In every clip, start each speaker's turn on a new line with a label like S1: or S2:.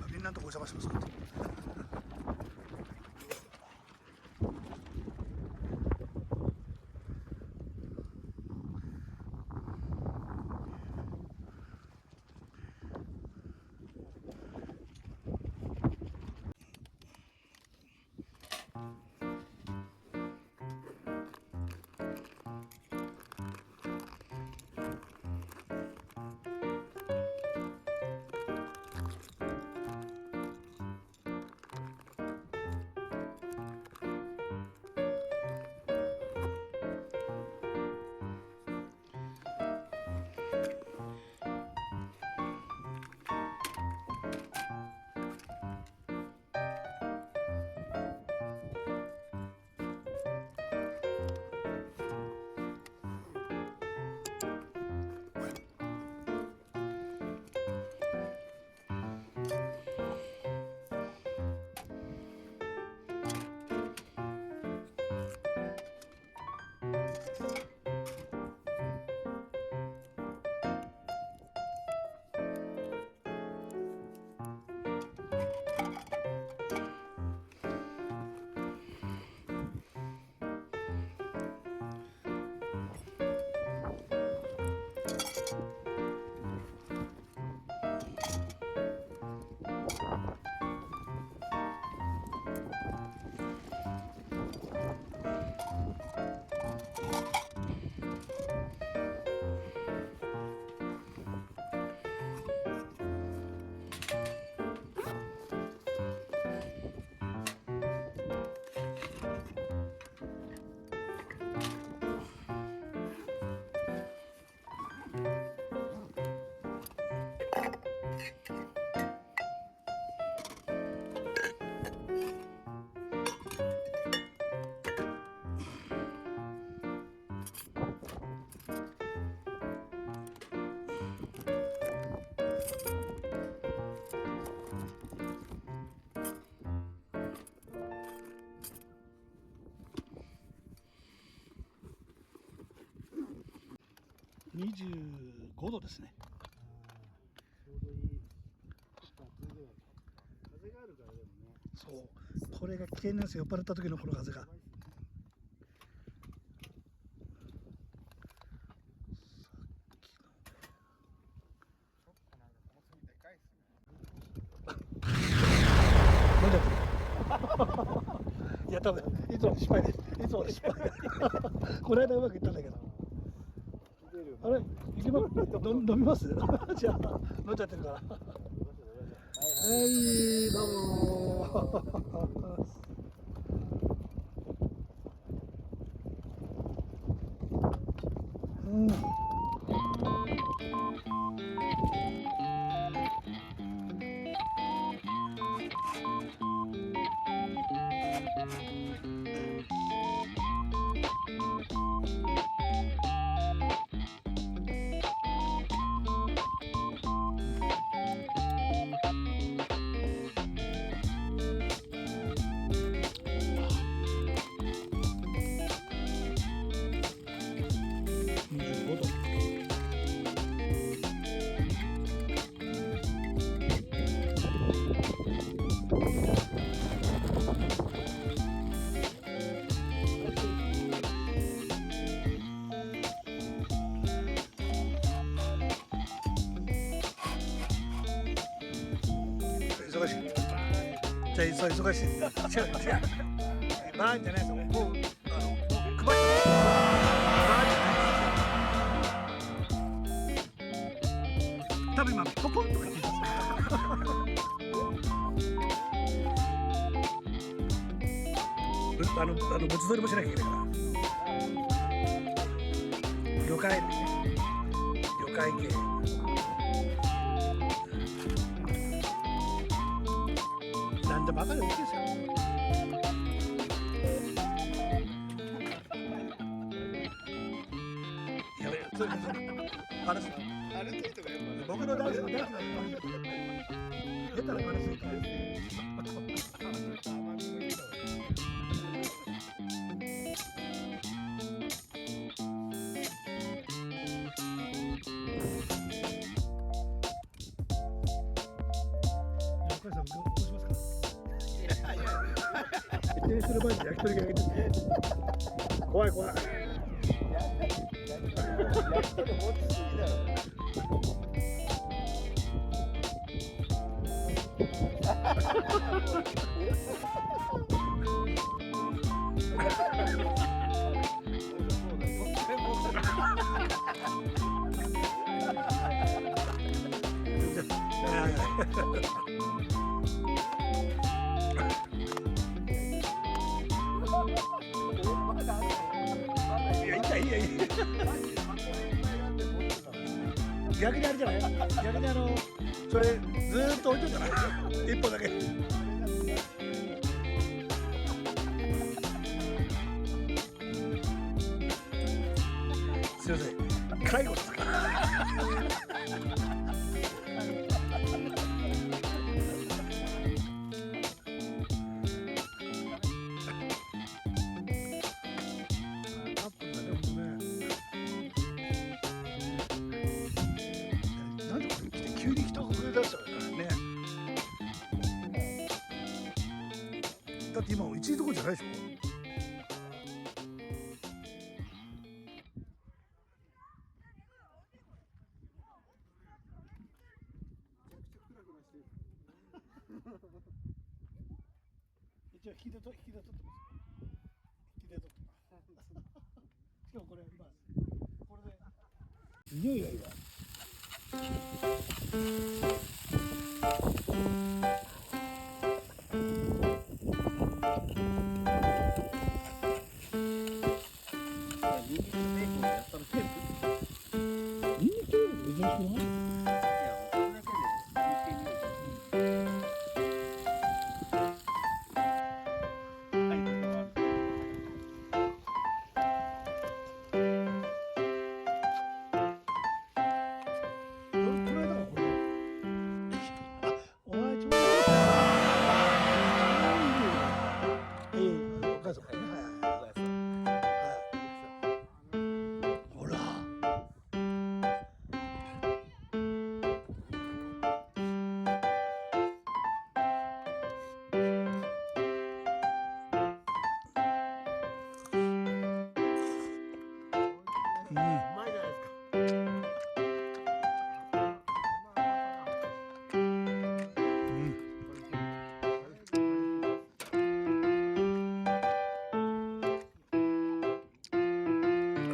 S1: みんなのとこお邪魔します。25度ですね。
S2: ちょうどいい夏ぐらい。風があるからでもね。
S1: そう、これが危険なんですよ。酔っ払った時のこの風が。
S2: やばいっすね。ちょっとなんかこの炭でかいっすね。
S1: 飲んじゃってる。いや、多分いつもの失敗です。いつもの失敗。この間うまくいったんだけど。あれ、行きま、飲みます。じゃあ、飲んじゃってるから。はい、どうも。うん。じゃあそう忙しい。違う違う。バーンじゃないですよ。もう配ってます。バーンじゃないです。多分今ポコンとか聞いたんですよ。文字取りもしなきゃいけないから。魚介類ね。魚介系。なんでバカでもいいですよ。やべえ、それバラすな。
S2: ある程度がやっぱ
S1: 僕の大好きなやつが出たらバラすいから。
S2: 甘みもいいのよ。
S1: お母さんどうしますか。
S2: いやいや。
S1: 電子の前に焼き鳥が焼けてる。怖い怖い。
S2: 焼き鳥持ちすぎだろ。
S1: いや、いいやいいやいいや。逆にあれじゃない。逆にそれずーっと置いといたら一本だけ。すいません。介護ですか。なんでこれ来て急に人が増え出したからね。だって今1位どころじゃないでしょ。一応引きで取ってます。引きで取ってます。しかもこれ今これで匂いがいいわ。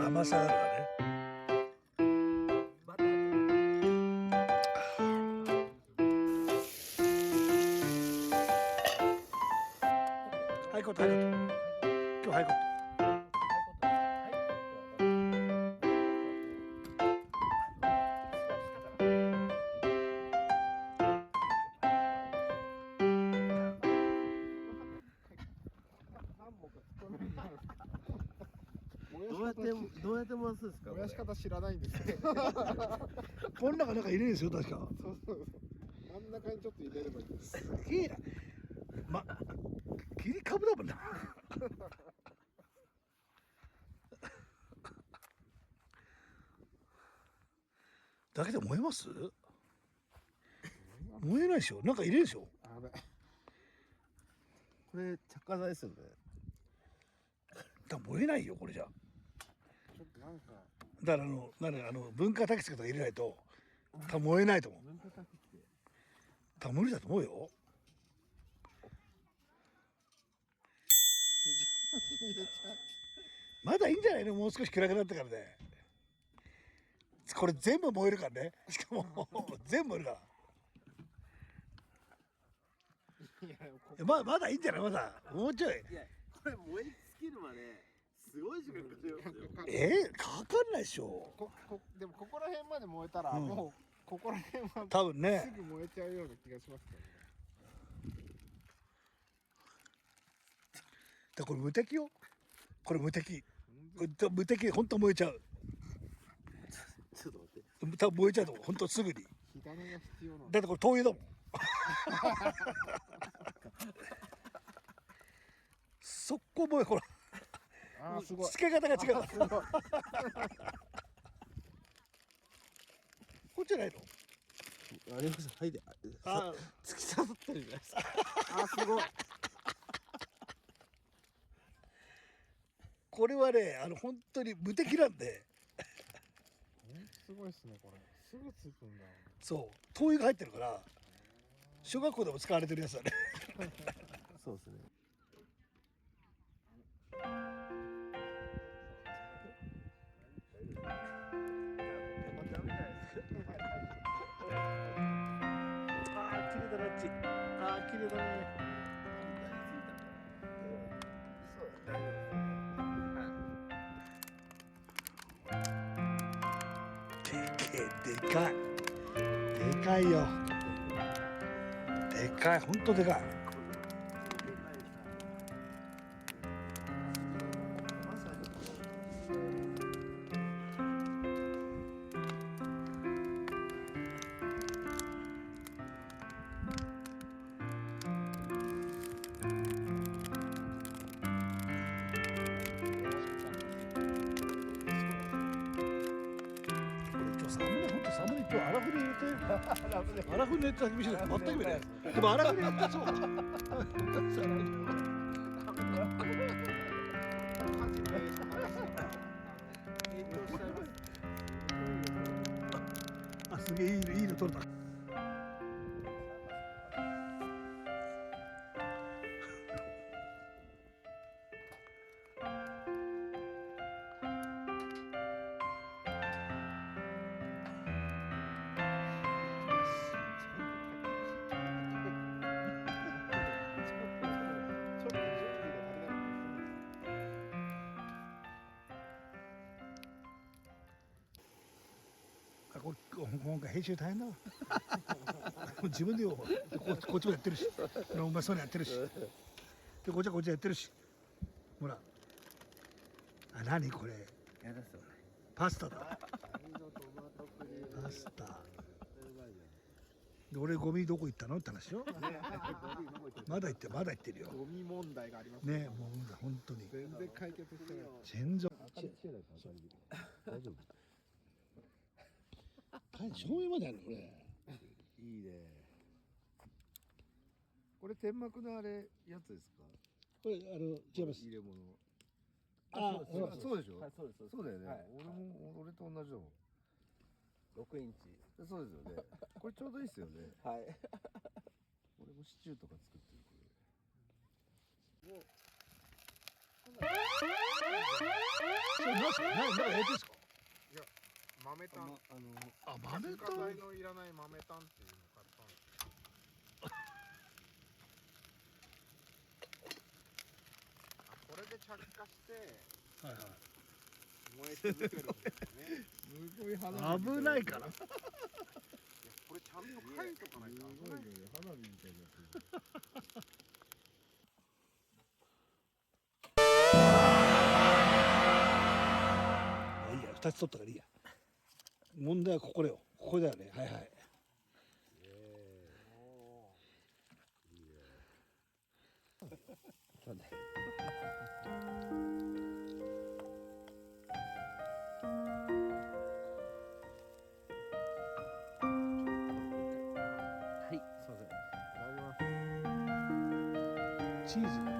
S1: 甘さがあるからね。ハイコットハイコット。今日ハイコット。
S2: どうやって回すんですか。
S3: 燃やし方知らないんですよ。
S1: この中なんか入れるんですよ確か。
S3: そうそうそう。真ん中にちょっと入れればいいです。
S1: すげえな。切り株だもんな。だけで燃えます？燃えないでしょ。なんか入れるでしょ。
S3: あれ。
S2: これ着火剤ですよね。
S1: だから燃えないよこれじゃ。
S3: ちょっとなんか。
S1: だから文化炊き付けとか入れないと多分燃えないと思う。多分無理だと思うよ。
S3: 入れちゃう。
S1: まだいいんじゃないの、もう少し暗くなったからね。これ全部燃えるからね。しかも全部燃えるから。
S3: いや
S1: まだいいんじゃない、まだもうちょい。
S2: いやこれ燃え尽きるまですごい時間かかりますよ。
S1: かかんないでしょ。
S3: でもここら辺まで燃えたら、
S1: うん
S3: もうここら辺は
S1: 多分ね。
S3: すぐ燃えちゃうような気がしますけどね。
S1: これ無敵よ。これ無敵。これ無敵で本当燃えちゃう。
S2: ちょっと待って。
S1: 多分燃えちゃうと思う。本当すぐに。
S3: 火種が必要なの。
S1: だってこれ灯油だもん。速攻燃え、ほら。
S3: あーすごい。
S1: つけ方が違う。
S3: すごい。
S1: こっちじゃないの。
S2: ありました。はいで。
S1: あ
S2: 突き刺さってるじゃないですか。
S3: あーすごい。
S1: これはね、本当に無敵なんで。
S3: すごいですねこれ。すぐつくんだ。
S1: そう灯油が入ってるから小学校でも使われてるやつだね。
S2: そうですね。
S1: 綺麗だな、あっち。綺麗だね。でかい。でかいよ。でかい、ほんとでかい。寒い今日荒振り入れて荒振り入れて厳しいです。全く見ない。でも荒振り入れてそう。あ、すげえいいの取れた。今回編集大変だわ。自分でよ、こっちもやってるし、うまそうにやってるし、でこっちはやってるし、ほら、何これ、
S2: やだそうね。
S1: パスタだ。パスタ。で俺ゴミどこ行ったのって話よ。まだ行ってるよ。
S3: ゴミ問題がありますね。
S1: ね、もう本当に。
S3: 全然解決してない。
S1: 全然。
S2: 大丈夫。
S1: 醤油まであるのこれ。
S2: いいね。これ天幕のあれやつですか。
S1: これ違います。
S2: 入れ物。
S1: そう
S2: でしょ。そうだよね。俺と同じだもん。
S4: 6インチ。
S2: そうですよね。これちょうどいいですよね。
S4: はい。
S2: 俺もシチューとか作ってるこれ。
S1: それなんかやってんすか。
S3: いや豆炭。
S1: 豆
S3: 炭材のいらない豆炭っていうのを買ったんですよ。これで着火して
S1: はいはい。
S3: 燃え続けるんですよね。
S2: すごい花火。
S1: 危ないから。
S3: これちゃんと書いとかないと危ない。
S2: 花火みたいになってる。
S1: いいや、2つ取ったからいいや。問題はここだよ。ここだよね。はいはい。
S2: なんで。
S4: はい。
S2: すいません。
S1: チーズがね、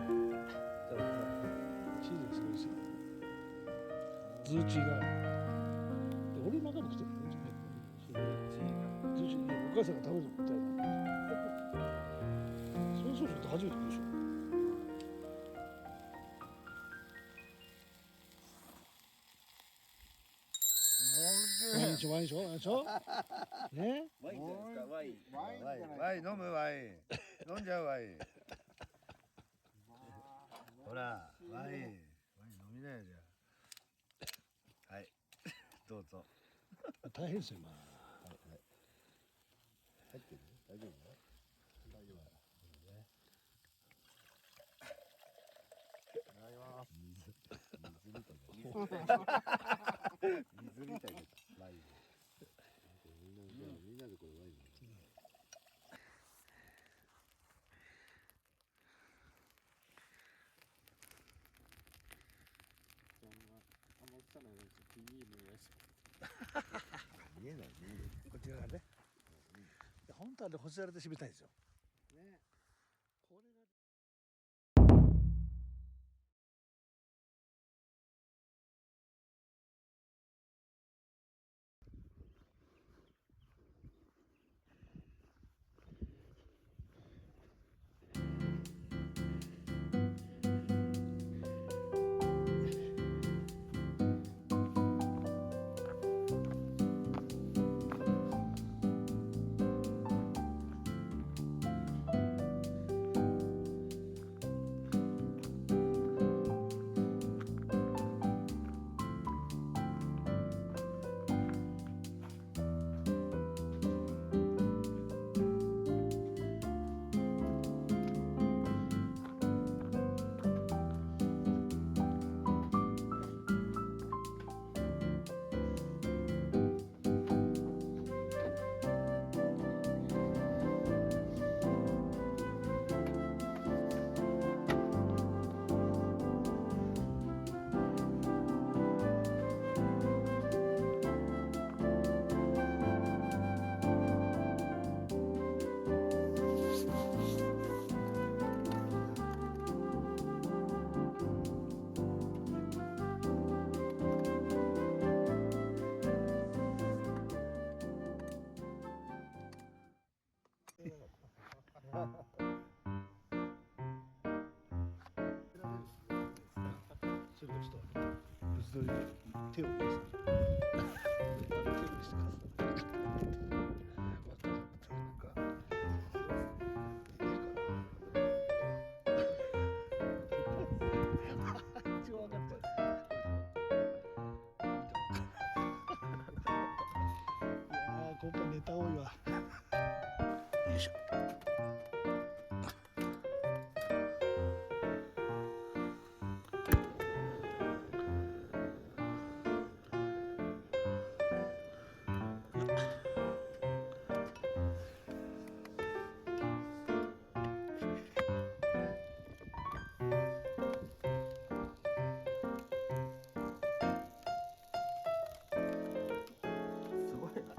S1: チーズがすごいですよ。ズーチーが。で俺の中の口だよね。ズーチーが。お母さんが食べるみたいな。そうすると初めてでしょ。しょワインでしょワインでしょね。
S4: ワインじゃないですか、ワイン。
S2: ワインじゃない
S5: ワイン飲むワイン飲んじゃうワインほらワイン飲みなよじゃあはいどうぞ
S1: 大変ですよ今。
S5: 入ってる大丈夫大丈夫水みたいに出たワインみんなでこれワイン見えない
S1: こちらがね。本当はね干しられて締めたいんですよ。
S2: ね。
S1: これが。それをちょっと仏像に手を置きます。手をしてください。一応分かっちゃう。いやー、今回ネタ多いわ。よいしょ。
S4: すごいな。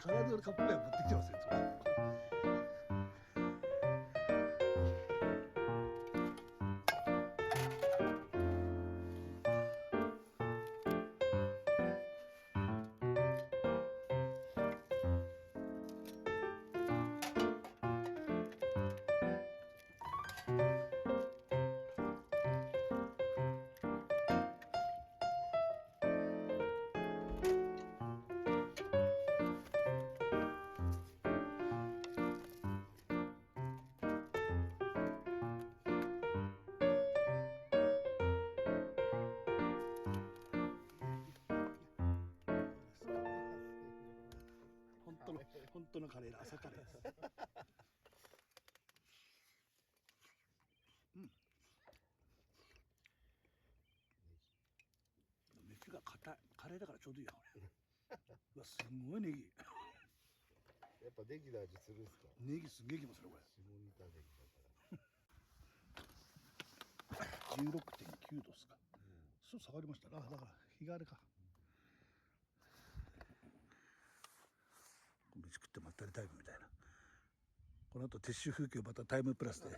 S1: 体のカップ麺持ってきてますよ。本当のカレーの朝カレーです。うん。飯が硬い。カレーだからちょうどいいや。うわ、すごいネギ。
S5: やっぱネギの味するんですか
S1: ネギすげえきますねこれ。
S5: 下仁田ネギだから
S1: 16.9度ですか。そう下がりましたな。だから日があれか。飯食ってまったりタイムみたいな。この後撤収風景をまたタイムプラスで